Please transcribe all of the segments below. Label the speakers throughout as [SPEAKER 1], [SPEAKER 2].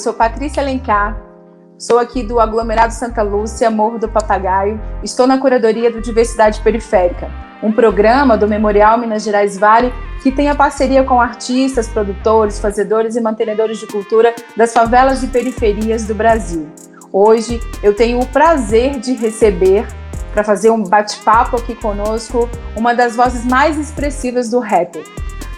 [SPEAKER 1] sou Patrícia Alencar, sou aqui do aglomerado Santa Lúcia, Morro do Papagaio. Estou na curadoria do Diversidade Periférica, um programa do Memorial Minas Gerais Vale que tem a parceria com artistas, produtores, fazedores e mantenedores de cultura das favelas e periferias do Brasil. Hoje eu tenho o prazer de receber, para fazer um bate-papo aqui conosco, uma das vozes mais expressivas do rap,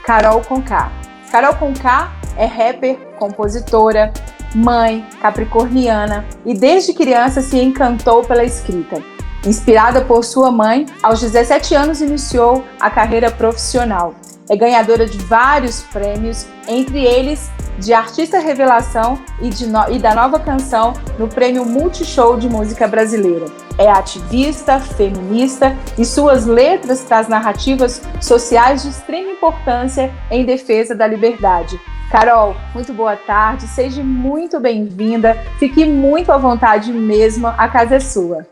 [SPEAKER 1] Carol Conká. Carol Conká é rapper, compositora, mãe, capricorniana e desde criança se encantou pela escrita. Inspirada por sua mãe, aos 17 anos iniciou a carreira profissional. É ganhadora de vários prêmios, entre eles de Artista Revelação e da Nova Canção no Prêmio Multishow de Música Brasileira. É ativista, feminista e suas letras trazem narrativas sociais de extrema importância em defesa da liberdade. Carol, muito boa tarde, seja muito bem-vinda, fique muito à vontade mesmo, a casa é sua.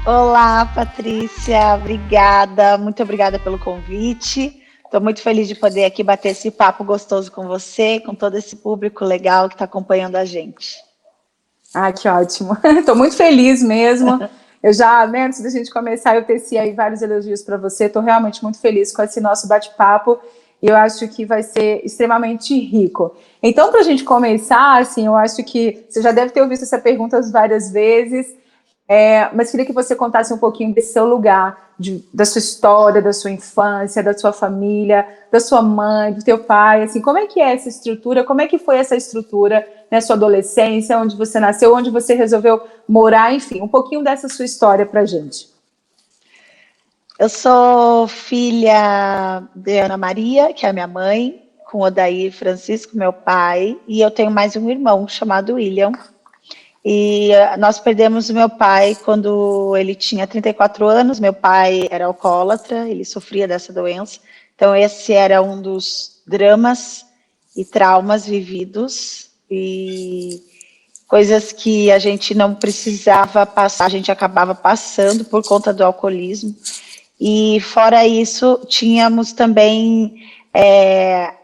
[SPEAKER 2] Olá, Patrícia, obrigada, muito obrigada pelo convite. Estou muito feliz de poder aqui bater esse papo gostoso com você, com todo esse público legal que está acompanhando a gente.
[SPEAKER 1] Ah, que ótimo. Estou muito feliz mesmo. Eu já, antes da gente começar, eu teci aí vários elogios para você. Estou realmente muito feliz com esse nosso bate-papo e eu acho que vai ser extremamente rico. Então, para a gente começar, assim, eu acho que você já deve ter ouvido essa pergunta várias vezes, mas queria que você contasse um pouquinho desse seu lugar, da sua história, da sua infância, da sua família, da sua mãe, do teu pai, assim, como é que é essa estrutura, como é que foi essa estrutura na sua adolescência, onde você nasceu, onde você resolveu morar, enfim, um pouquinho dessa sua história pra gente.
[SPEAKER 2] Eu sou filha de Ana Maria, que é a minha mãe, com Odair Francisco, meu pai, e eu tenho mais um irmão chamado William. E nós perdemos o meu pai quando ele tinha 34 anos. Meu pai era alcoólatra, ele sofria dessa doença. Então esse era um dos dramas e traumas vividos e coisas que a gente não precisava passar, a gente acabava passando por conta do alcoolismo. E fora isso, tínhamos também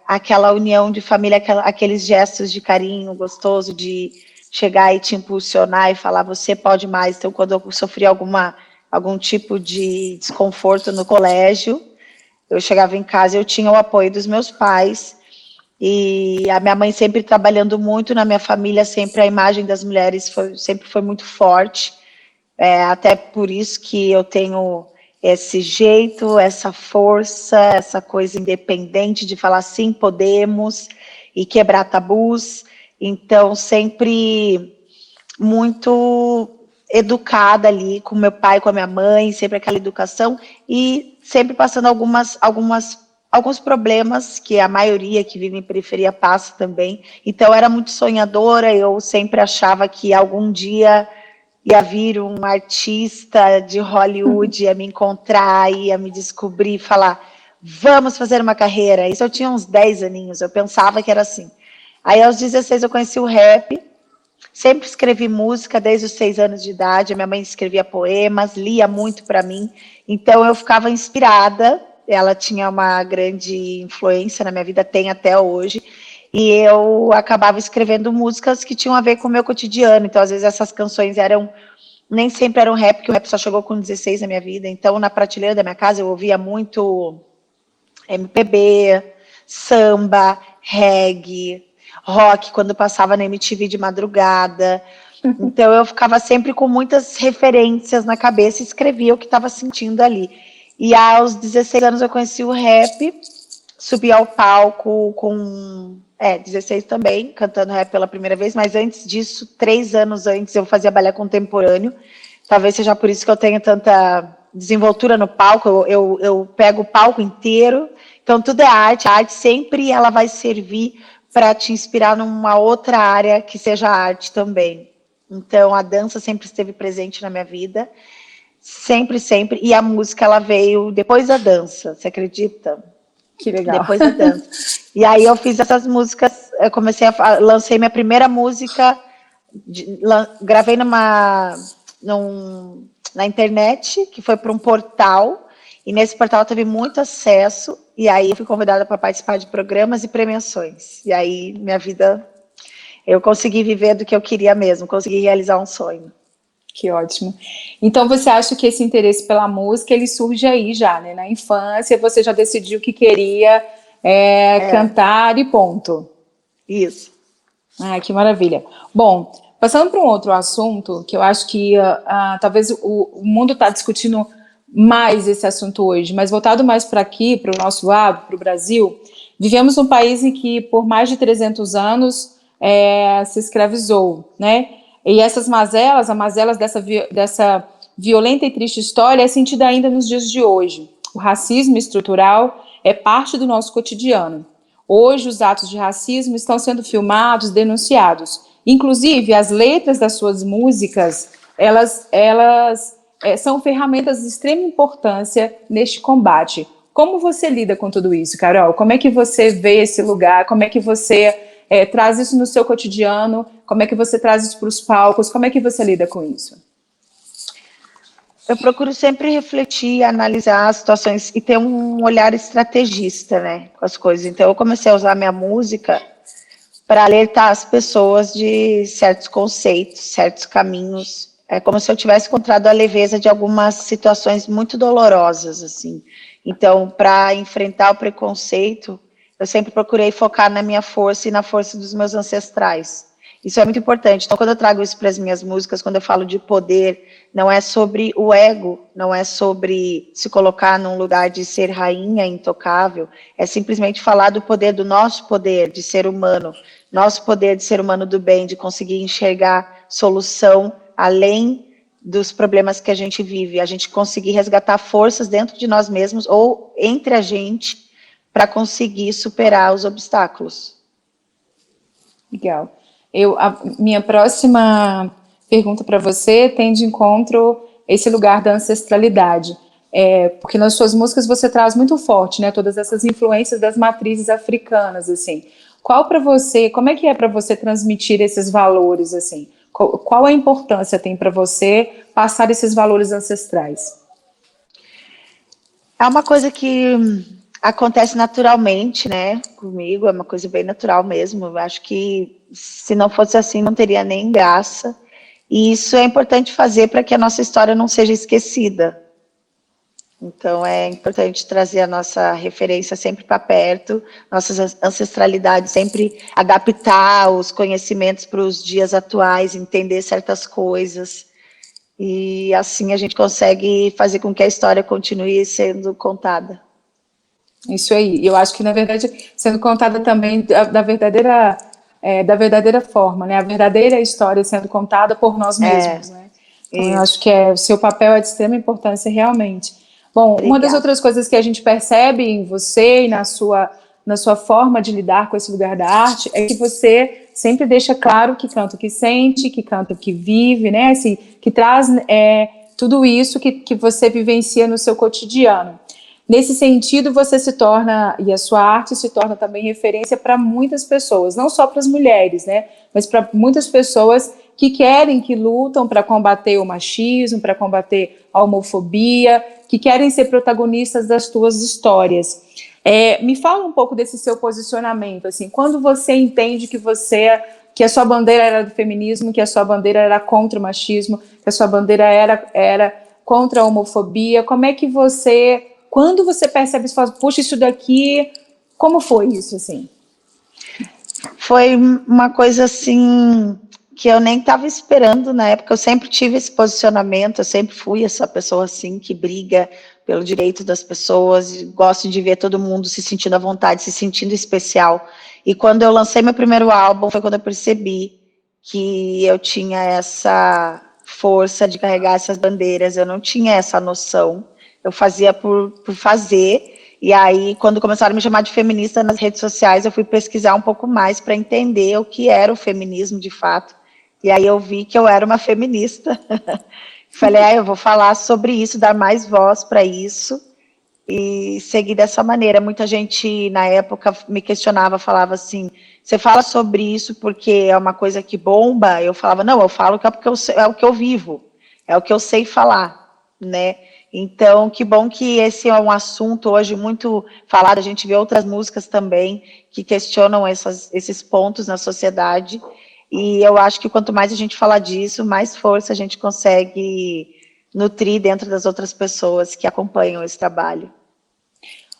[SPEAKER 2] aquela união de família, aqueles gestos de carinho gostoso, de chegar e te impulsionar e falar, você pode mais. Então, quando eu sofri algum tipo de desconforto no colégio, eu chegava em casa e eu tinha o apoio dos meus pais, e a minha mãe sempre trabalhando muito na minha família, sempre a imagem das mulheres sempre foi muito forte, até por isso que eu tenho esse jeito, essa força, essa coisa independente de falar sim, podemos, e quebrar tabus. Então, sempre muito educada ali com meu pai, com a minha mãe, sempre aquela educação e sempre passando alguns problemas que a maioria que vive em periferia passa também. Então, era muito sonhadora, eu sempre achava que algum dia ia vir um artista de Hollywood, ia me encontrar, ia me descobrir, falar, vamos fazer uma carreira. Isso eu tinha uns 10 aninhos, eu pensava que era assim. Aí, aos 16, eu conheci o rap, sempre escrevi música desde os 6 anos de idade, a minha mãe escrevia poemas, lia muito para mim, então eu ficava inspirada, ela tinha uma grande influência na minha vida, tem até hoje, e eu acabava escrevendo músicas que tinham a ver com o meu cotidiano, então às vezes essas canções nem sempre eram rap, porque o rap só chegou com 16 na minha vida, então na prateleira da minha casa eu ouvia muito MPB, samba, reggae, rock, quando passava na MTV de madrugada. Então, eu ficava sempre com muitas referências na cabeça e escrevia o que estava sentindo ali. E aos 16 anos eu conheci o rap, subi ao palco com 16 também, cantando rap pela primeira vez, mas antes disso, 3 anos antes, eu fazia balé contemporâneo. Talvez seja por isso que eu tenho tanta desenvoltura no palco, eu pego o palco inteiro. Então, tudo é arte. A arte sempre ela vai servir para te inspirar numa outra área que seja arte também. Então, a dança sempre esteve presente na minha vida, sempre, sempre, e a música, ela veio depois da dança, você acredita?
[SPEAKER 1] Que legal.
[SPEAKER 2] Depois da dança. E aí eu fiz essas músicas, eu lancei minha primeira música, gravei na internet, que foi para um portal, e nesse portal teve muito acesso, e aí eu fui convidada para participar de programas e premiações. E aí minha vida eu consegui viver do que eu queria mesmo, consegui realizar um sonho.
[SPEAKER 1] Que ótimo. Então você acha que esse interesse pela música, ele surge aí já, né? Na infância, você já decidiu que queria cantar e ponto.
[SPEAKER 2] Isso.
[SPEAKER 1] Ah, que maravilha. Bom, passando para um outro assunto, que eu acho que talvez o mundo está discutindo mais esse assunto hoje, mas voltado mais para aqui, para o nosso lado, para o Brasil, vivemos num país em que por mais de 300 anos se escravizou, né? E essas mazelas, as mazelas dessa violenta e triste história é sentida ainda nos dias de hoje. O racismo estrutural é parte do nosso cotidiano. Hoje, os atos de racismo estão sendo filmados, denunciados. Inclusive, as letras das suas músicas, elas são ferramentas de extrema importância neste combate. Como você lida com tudo isso, Carol? Como é que você vê esse lugar? Como é que você traz isso no seu cotidiano? Como é que você traz isso para os palcos? Como é que você lida com isso?
[SPEAKER 2] Eu procuro sempre refletir, analisar as situações e ter um olhar estrategista, né, com as coisas. Então, eu comecei a usar minha música para alertar as pessoas de certos conceitos, certos caminhos. É como se eu tivesse encontrado a leveza de algumas situações muito dolorosas, assim. Então, para enfrentar o preconceito, eu sempre procurei focar na minha força e na força dos meus ancestrais. Isso é muito importante. Então, quando eu trago isso para as minhas músicas, quando eu falo de poder, não é sobre o ego, não é sobre se colocar num lugar de ser rainha intocável, é simplesmente falar do poder, do nosso poder de ser humano, nosso poder de ser humano do bem, de conseguir enxergar solução além dos problemas que a gente vive, a gente conseguir resgatar forças dentro de nós mesmos ou entre a gente para conseguir superar os obstáculos.
[SPEAKER 1] Legal. A minha próxima pergunta para você tem de encontro esse lugar da ancestralidade. Porque nas suas músicas você traz muito forte, né? Todas essas influências das matrizes africanas, assim. Como é que é para você transmitir esses valores, assim? Qual a importância tem para você passar esses valores ancestrais?
[SPEAKER 2] É uma coisa que acontece naturalmente, né, comigo, é uma coisa bem natural mesmo. Eu acho que se não fosse assim, não teria nem graça. E isso é importante fazer para que a nossa história não seja esquecida. Então, é importante trazer a nossa referência sempre para perto, nossa ancestralidade, sempre adaptar os conhecimentos para os dias atuais, entender certas coisas. E assim a gente consegue fazer com que a história continue sendo contada.
[SPEAKER 1] Isso aí. Eu acho que, na verdade, sendo contada também da verdadeira forma, né? A verdadeira história sendo contada por nós mesmos, né? Então, eu acho que o seu papel é de extrema importância, realmente. Bom,
[SPEAKER 2] Obrigada.
[SPEAKER 1] Uma das outras coisas que a gente percebe em você e na sua forma de lidar com esse lugar da arte é que você sempre deixa claro que canta o que sente, que canta o que vive, né? Assim, que traz tudo isso que você vivencia no seu cotidiano. Nesse sentido, você se torna, e a sua arte se torna também referência para muitas pessoas, não só para as mulheres, né, mas para muitas pessoas que querem, que lutam para combater o machismo, para combater a homofobia, que querem ser protagonistas das suas histórias. Me fala um pouco desse seu posicionamento, assim, quando você entende que a sua bandeira era do feminismo, que a sua bandeira era contra o machismo, que a sua bandeira era contra a homofobia, quando você percebe isso, fala, puxa, isso daqui, como foi isso, assim?
[SPEAKER 2] Foi uma coisa, assim, que eu nem estava esperando na época. Eu sempre tive esse posicionamento, eu sempre fui essa pessoa, assim, que briga pelo direito das pessoas, gosto de ver todo mundo se sentindo à vontade, se sentindo especial. E quando eu lancei meu primeiro álbum, foi quando eu percebi que eu tinha essa força de carregar essas bandeiras, eu não tinha essa noção. Eu fazia por fazer, e aí, quando começaram a me chamar de feminista nas redes sociais, eu fui pesquisar um pouco mais para entender o que era o feminismo de fato, e aí eu vi que eu era uma feminista. Falei, eu vou falar sobre isso, dar mais voz para isso, e seguir dessa maneira. Muita gente, na época, me questionava, falava assim, você fala sobre isso porque é uma coisa que bomba? Eu falava, não, eu falo que é porque é o que eu vivo, é o que eu sei falar, né? Então, que bom que esse é um assunto hoje muito falado, a gente vê outras músicas também que questionam esses pontos na sociedade, E eu acho que quanto mais a gente falar disso, mais força a gente consegue nutrir dentro das outras pessoas que acompanham esse trabalho.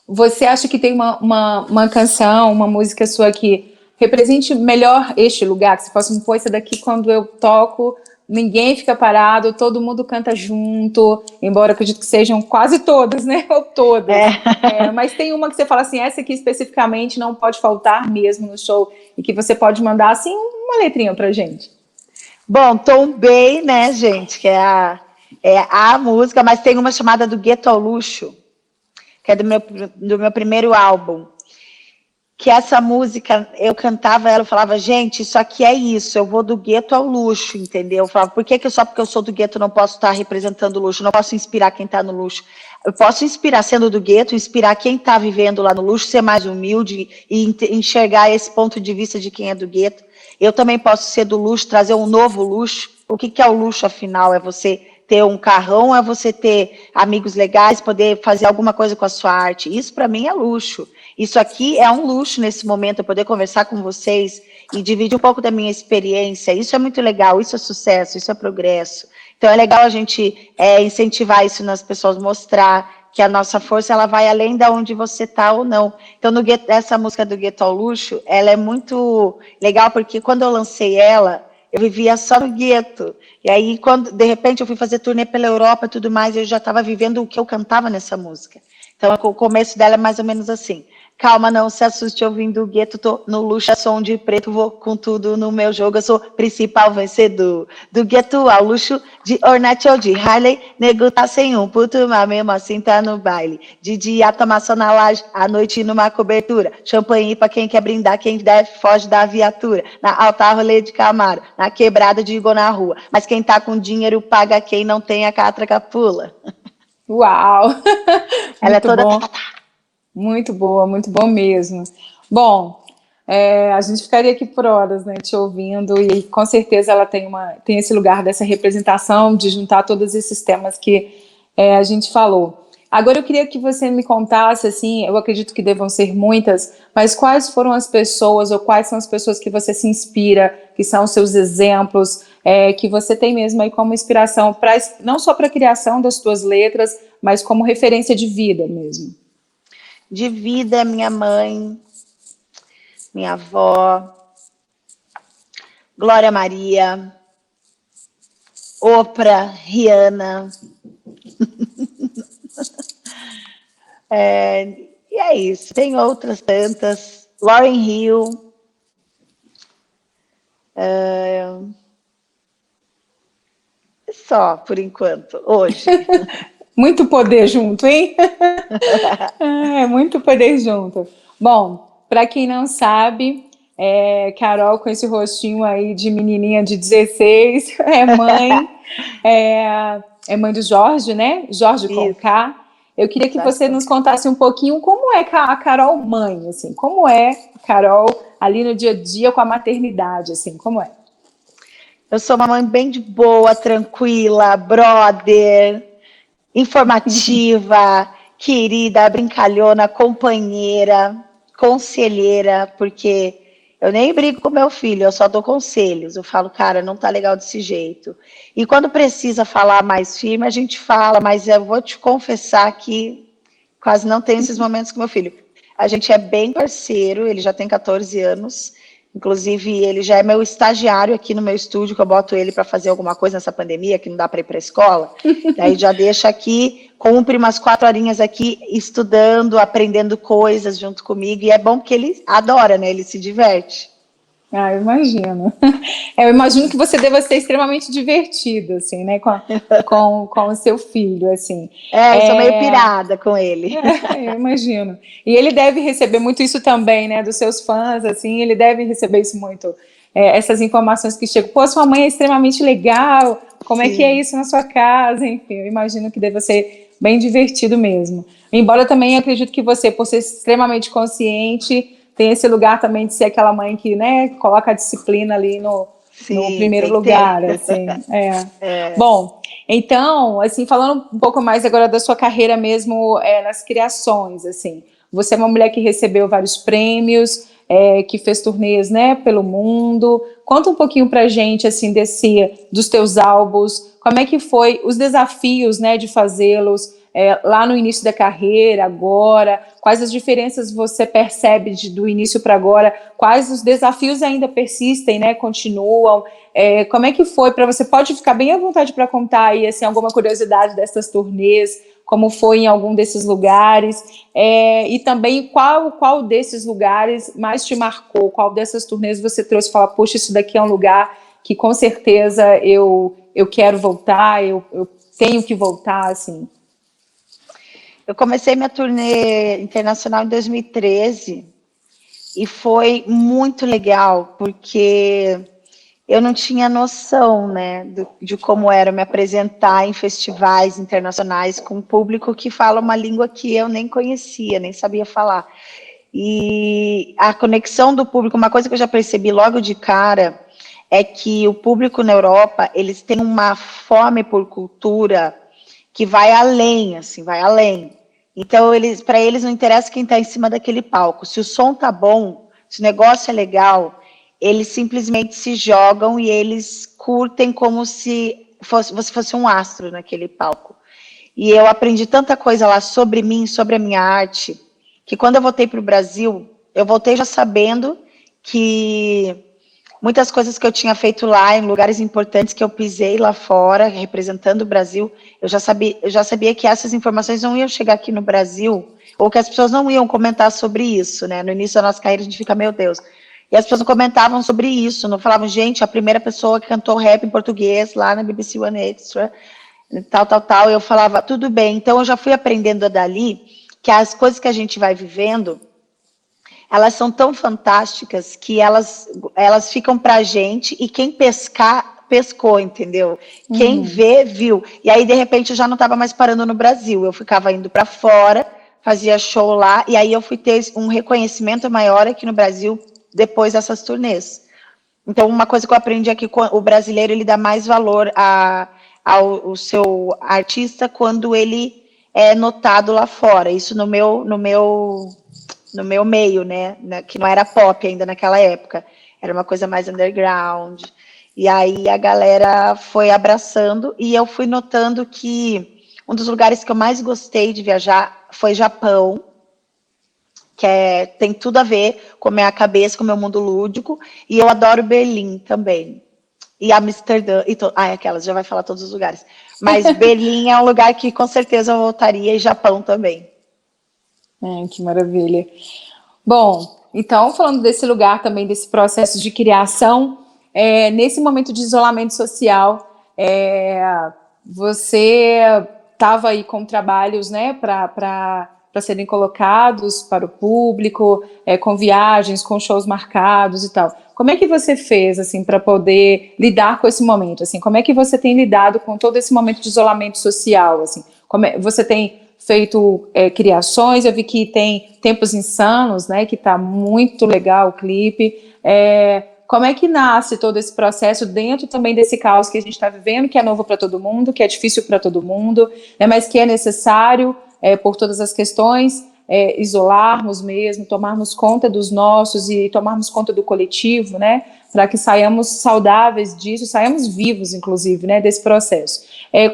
[SPEAKER 1] Você acha que tem uma canção, uma música sua que represente melhor este lugar? Que você possa me pôr essa daqui quando eu toco, ninguém fica parado, todo mundo canta junto, embora eu acredito que sejam quase todas, né? Ou todas. Mas tem uma que você fala assim, essa aqui especificamente não pode faltar mesmo no show, e que você pode mandar assim uma letrinha pra gente.
[SPEAKER 2] Bom, Tombei, né, gente, que é a música, mas tem uma chamada do Gueto ao Luxo, que é do meu primeiro álbum, que essa música, eu cantava ela, eu falava, gente, isso aqui é isso, eu vou do gueto ao luxo, entendeu? Eu falava, por que só porque eu sou do gueto não posso estar representando o luxo, não posso inspirar quem está no luxo? Eu posso inspirar, sendo do gueto, inspirar quem está vivendo lá no luxo, ser mais humilde e enxergar esse ponto de vista de quem é do gueto. Eu também posso ser do luxo, trazer um novo luxo. O que é o luxo, afinal? É você ter um carrão, é você ter amigos legais, poder fazer alguma coisa com a sua arte. Isso, para mim, é luxo. Isso aqui é um luxo nesse momento, eu poder conversar com vocês e dividir um pouco da minha experiência. Isso é muito legal, isso é sucesso, isso é progresso. Então, é legal a gente incentivar isso nas pessoas, mostrar que a nossa força ela vai além de onde você está ou não. Então, essa música do Gueto ao Luxo, ela é muito legal, porque quando eu lancei ela, eu vivia só no gueto. E aí, quando de repente eu fui fazer turnê pela Europa e tudo mais, eu já estava vivendo o que eu cantava nessa música. Então, o começo dela é mais ou menos assim. Calma, não se assuste ouvindo o gueto, tô no luxo, som de preto, vou com tudo no meu jogo, eu sou principal vencedor. Do gueto ao luxo, de Hornet ou de Harley, nego tá sem um puto, mas mesmo assim tá no baile. De dia toma só na laje, à noite numa cobertura, champanhe pra quem quer brindar, quem deve foge da viatura. Na alta rolê de Camaro, na quebrada de Igor na rua, mas quem tá com dinheiro paga, quem não tem a catraca pula.
[SPEAKER 1] Uau!
[SPEAKER 2] Ela é toda...
[SPEAKER 1] Bom. Muito bom mesmo. Bom, a gente ficaria aqui por horas, né, te ouvindo, e com certeza ela tem esse lugar dessa representação, de juntar todos esses temas que a gente falou. Agora eu queria que você me contasse, assim, eu acredito que devam ser muitas, mas quais foram as pessoas, ou quais são as pessoas que você se inspira, que são os seus exemplos, que você tem mesmo aí como inspiração, não só para a criação das suas letras, mas como referência de vida mesmo.
[SPEAKER 2] De vida, minha mãe, minha avó, Glória Maria, Oprah, Rihanna. E é isso, tem outras tantas. Lauryn Hill. Só, por enquanto, hoje.
[SPEAKER 1] Muito poder junto, hein? Muito poder junto. Bom, para quem não sabe, Carol com esse rostinho aí de menininha de 16, é mãe do Jorge, né? Jorge com K. Eu queria que você nos contasse um pouquinho como é a Carol mãe, assim, como é a Carol ali no dia a dia com a maternidade, assim, como é?
[SPEAKER 2] Eu sou uma mãe bem de boa, tranquila, brother, informativa, querida, brincalhona, companheira, conselheira, porque eu nem brigo com meu filho, eu só dou conselhos. Eu falo, cara, não tá legal desse jeito. E quando precisa falar mais firme, a gente fala, mas eu vou te confessar que quase não tenho esses momentos com meu filho. A gente é bem parceiro, ele já tem 14 anos, inclusive ele já é meu estagiário aqui no meu estúdio, que eu boto ele para fazer alguma coisa nessa pandemia, que não dá para ir para a escola. Daí já deixa aqui, cumpre umas 4 horinhas aqui, estudando, aprendendo coisas junto comigo, e é bom porque ele adora, né? Ele se diverte.
[SPEAKER 1] Ah, eu imagino. Eu imagino que você deva ser extremamente divertido, assim, né, com o seu filho, assim.
[SPEAKER 2] Eu sou meio pirada com ele.
[SPEAKER 1] Eu imagino. E ele deve receber muito isso também, né, dos seus fãs, assim, ele deve receber isso muito, essas informações que chegam. Pô, sua mãe é extremamente legal, como é que é isso na sua casa? Enfim, eu imagino que deva ser bem divertido mesmo. Embora também acredito que você, por ser extremamente consciente, tem esse lugar também de ser aquela mãe que, né, coloca a disciplina ali no primeiro lugar, assim. Bom, então, assim, falando um pouco mais agora da sua carreira mesmo nas criações, assim, você é uma mulher que recebeu vários prêmios, que fez turnês, né, pelo mundo. Conta um pouquinho pra gente, assim, dos teus álbuns, como é que foi os desafios, né, de fazê-los lá no início da carreira, agora, quais as diferenças você percebe do início para agora, quais os desafios ainda persistem, né, continuam, como é que foi para você? Pode ficar bem à vontade para contar aí, assim, alguma curiosidade dessas turnês, como foi em algum desses lugares, e também qual desses lugares mais te marcou, qual dessas turnês você trouxe e fala, poxa, isso daqui é um lugar que com certeza eu quero voltar, eu tenho que voltar, assim.
[SPEAKER 2] Eu comecei minha turnê internacional em 2013 e foi muito legal, porque eu não tinha noção, né, de como era me apresentar em festivais internacionais com um público que fala uma língua que eu nem conhecia, nem sabia falar. E a conexão do público, uma coisa que eu já percebi logo de cara, é que o público na Europa, eles têm uma fome por cultura que vai além, assim, vai além. Então, para eles não interessa quem está em cima daquele palco. Se o som tá bom, se o negócio é legal, eles simplesmente se jogam e eles curtem como se você fosse um astro naquele palco. E eu aprendi tanta coisa lá sobre mim, sobre a minha arte, que quando eu voltei para o Brasil, eu voltei já sabendo que muitas coisas que eu tinha feito lá, em lugares importantes que eu pisei lá fora, representando o Brasil, eu já sabia que essas informações não iam chegar aqui no Brasil, ou que as pessoas não iam comentar sobre isso, né? No início da nossa carreira, a gente fica, meu Deus. E as pessoas não comentavam sobre isso, não falavam, gente, a primeira pessoa que cantou rap em português lá na BBC One Extra, tal. Eu falava, tudo bem. Então, eu já fui aprendendo dali que as coisas que a gente vai vivendo, elas são tão fantásticas que elas ficam para a gente e quem pescar, pescou, entendeu? Quem vê, viu. E aí, de repente, eu já não estava mais parando no Brasil, eu ficava indo para fora, fazia show lá, e aí eu fui ter um reconhecimento maior aqui no Brasil depois dessas turnês. Então, uma coisa que eu aprendi é que o brasileiro ele dá mais valor ao seu artista quando ele é notado lá fora. Isso no meu meio, né, que não era pop ainda naquela época, era uma coisa mais underground, e aí a galera foi abraçando, e eu fui notando que um dos lugares que eu mais gostei de viajar foi Japão, que tem tudo a ver com a minha cabeça, com o meu mundo lúdico, e eu adoro Berlim também, e Amsterdã, aquelas, já vai falar todos os lugares, mas Berlim é um lugar que com certeza eu voltaria, e Japão também.
[SPEAKER 1] Que maravilha. Bom, então, falando desse lugar também, desse processo de criação, nesse momento de isolamento social, você estava aí com trabalhos, né, para serem colocados para o público, com viagens, com shows marcados e tal. Como é que você fez, assim, para poder lidar com esse momento? Assim, como é que você tem lidado com todo esse momento de isolamento social? Assim, você tem feito criações, eu vi que tem Tempos Insanos, né, que está muito legal o clipe. Como é que nasce todo esse processo dentro também desse caos que a gente está vivendo, que é novo para todo mundo, que é difícil para todo mundo, né, mas que é necessário por todas as questões, isolarmos mesmo, tomarmos conta dos nossos e tomarmos conta do coletivo, né, para que saiamos saudáveis disso, saiamos vivos, inclusive, né, desse processo.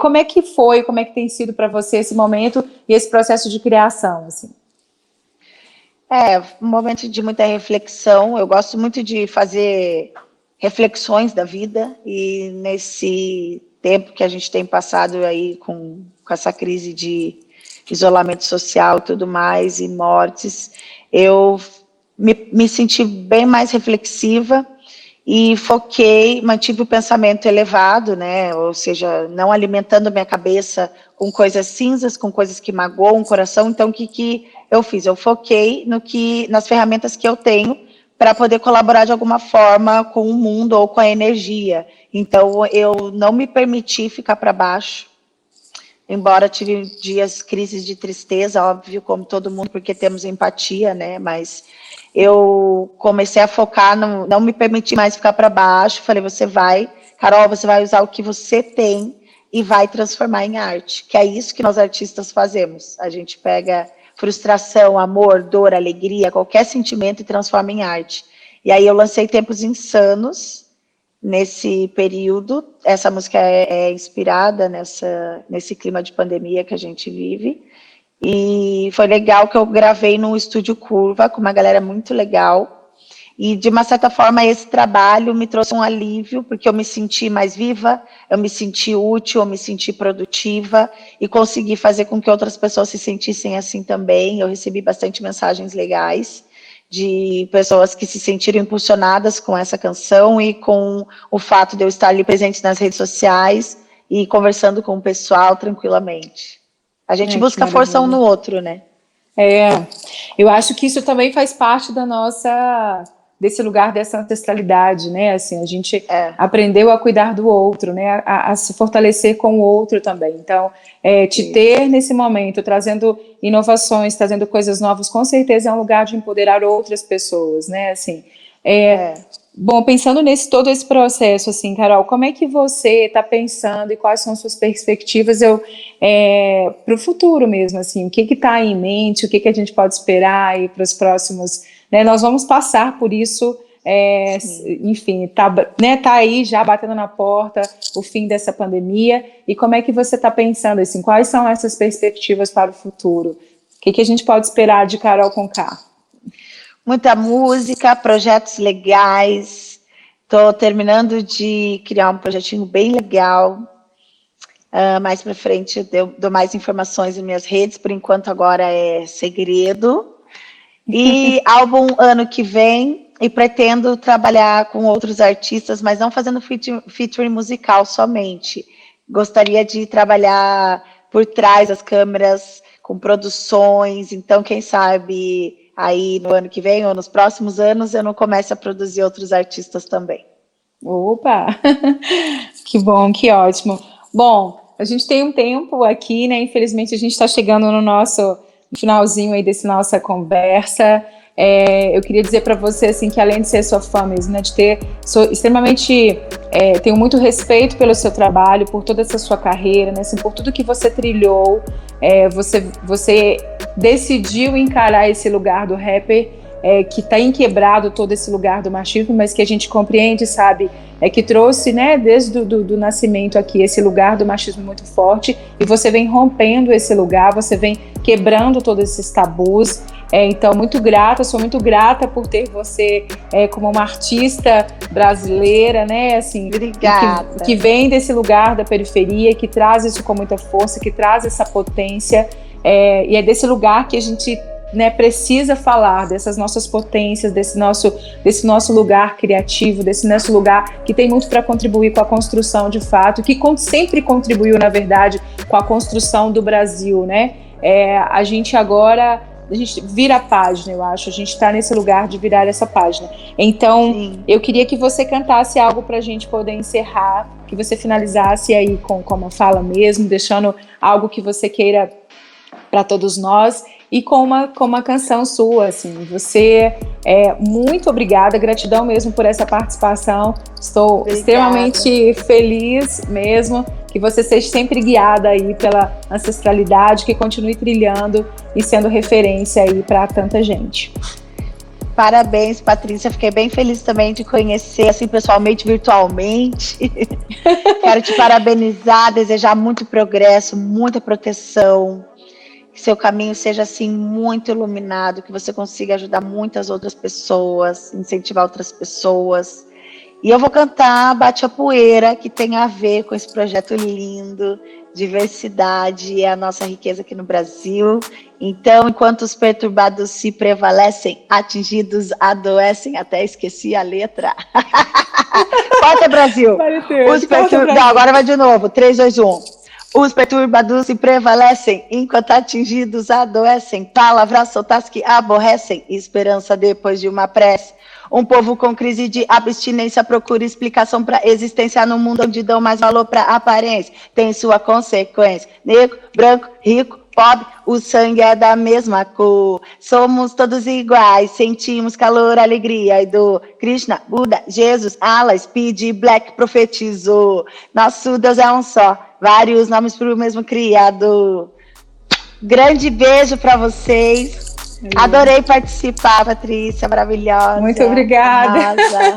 [SPEAKER 1] Como é que foi, como é que tem sido para você esse momento e esse processo de criação, assim?
[SPEAKER 2] Um momento de muita reflexão. Eu gosto muito de fazer reflexões da vida, e nesse tempo que a gente tem passado aí com essa crise de isolamento social e tudo mais, e mortes, eu me senti bem mais reflexiva e mantive o pensamento elevado, né? Ou seja, não alimentando minha cabeça com coisas cinzas, com coisas que magoam o coração. Então, o que eu fiz? Eu foquei nas ferramentas que eu tenho para poder colaborar de alguma forma com o mundo ou com a energia. Então, eu não me permiti ficar para baixo, embora tive crises de tristeza, óbvio, como todo mundo, porque temos empatia, né? Mas eu comecei a focar, não me permitir mais ficar para baixo. Falei, Carol, você vai usar o que você tem e vai transformar em arte, que é isso que nós artistas fazemos. A gente pega frustração, amor, dor, alegria, qualquer sentimento e transforma em arte. E aí eu lancei Tempos Insanos nesse período. Essa música é inspirada nesse clima de pandemia que a gente vive. E foi legal que eu gravei num estúdio Curva com uma galera muito legal. E, de uma certa forma, esse trabalho me trouxe um alívio, porque eu me senti mais viva, eu me senti útil, eu me senti produtiva e consegui fazer com que outras pessoas se sentissem assim também. Eu recebi bastante mensagens legais de pessoas que se sentiram impulsionadas com essa canção e com o fato de eu estar ali presente nas redes sociais e conversando com o pessoal tranquilamente. A gente busca força um no outro, né?
[SPEAKER 1] Eu acho que isso também faz parte desse lugar, dessa ancestralidade, né? Assim, a gente aprendeu a cuidar do outro, né? A se fortalecer com o outro também. Então, ter nesse momento, trazendo inovações, trazendo coisas novas, com certeza é um lugar de empoderar outras pessoas, né? Assim, Bom, pensando todo esse processo, assim, Carol, como é que você está pensando e quais são suas perspectivas para o futuro mesmo, assim, o que está em mente, o que a gente pode esperar aí para os próximos, né, nós vamos passar por isso, enfim, tá aí já batendo na porta o fim dessa pandemia, e como é que você está pensando, assim, quais são essas perspectivas para o futuro? O que a gente pode esperar de Carol Conká?
[SPEAKER 2] Muita música, projetos legais. Estou terminando de criar um projetinho bem legal. Mais para frente eu dou mais informações nas minhas redes. Por enquanto agora é segredo. E álbum ano que vem. E pretendo trabalhar com outros artistas, mas não fazendo featuring musical somente. Gostaria de trabalhar por trás das câmeras, com produções. Então, quem sabe aí no ano que vem ou nos próximos anos eu não começo a produzir outros artistas também.
[SPEAKER 1] Opa! Que bom, que ótimo. Bom, a gente tem um tempo aqui, né? Infelizmente a gente está chegando no finalzinho aí dessa nossa conversa. Eu queria dizer para você assim que além de ser sua fã mesmo, né, sou extremamente tenho muito respeito pelo seu trabalho, por toda essa sua carreira, né, assim, por tudo que você trilhou. Você decidiu encarar esse lugar do rapper que está inquebrado, todo esse lugar do machismo, mas que a gente compreende, sabe, que trouxe, né, desde do nascimento aqui, esse lugar do machismo muito forte, e você vem rompendo esse lugar, você vem quebrando todos esses tabus. Então, sou muito grata por ter você como uma artista brasileira, né, assim,
[SPEAKER 2] obrigada.
[SPEAKER 1] Que vem desse lugar da periferia, que traz isso com muita força, que traz essa potência, e é desse lugar que a gente, né, precisa falar, dessas nossas potências, desse nosso lugar criativo, desse nosso lugar que tem muito para contribuir com a construção de fato, que sempre contribuiu, na verdade, com a construção do Brasil, né? A gente vira a página, eu acho, a gente está nesse lugar de virar essa página. Então, sim, eu queria que você cantasse algo para a gente poder encerrar, que você finalizasse aí com uma fala mesmo, deixando algo que você queira para todos nós, e com uma canção sua, assim. Você, muito obrigada, gratidão mesmo por essa participação. Estou extremamente feliz mesmo, que você seja sempre guiada aí pela ancestralidade, que continue trilhando e sendo referência aí para tanta gente.
[SPEAKER 2] Parabéns, Patrícia. Fiquei bem feliz também de conhecer, assim, pessoalmente, virtualmente. Quero te parabenizar, desejar muito progresso, muita proteção. Que seu caminho seja, assim, muito iluminado, que você consiga ajudar muitas outras pessoas, incentivar outras pessoas. E eu vou cantar Bate a Poeira, que tem a ver com esse projeto lindo. Diversidade é a nossa riqueza aqui no Brasil. Então, enquanto os perturbados se prevalecem, atingidos adoecem. Até esqueci a letra. Corta, Brasil! Não, agora vai de novo. 3, 2, 1. Os perturbados se prevalecem, enquanto atingidos adoecem. Palavras soltas que aborrecem, esperança depois de uma prece. Um povo com crise de abstinência procura explicação para a existência no mundo onde dão mais valor para a aparência. Tem sua consequência. Negro, branco, rico, pobre, o sangue é da mesma cor. Somos todos iguais, sentimos calor, alegria e dor. Krishna, Buda, Jesus, Allah, Speed, Black profetizou. Nosso Deus é um só, vários nomes para o mesmo Criador. Grande beijo para vocês. Adorei participar, Patrícia, maravilhosa.
[SPEAKER 1] Muito obrigada.
[SPEAKER 2] Arrasa.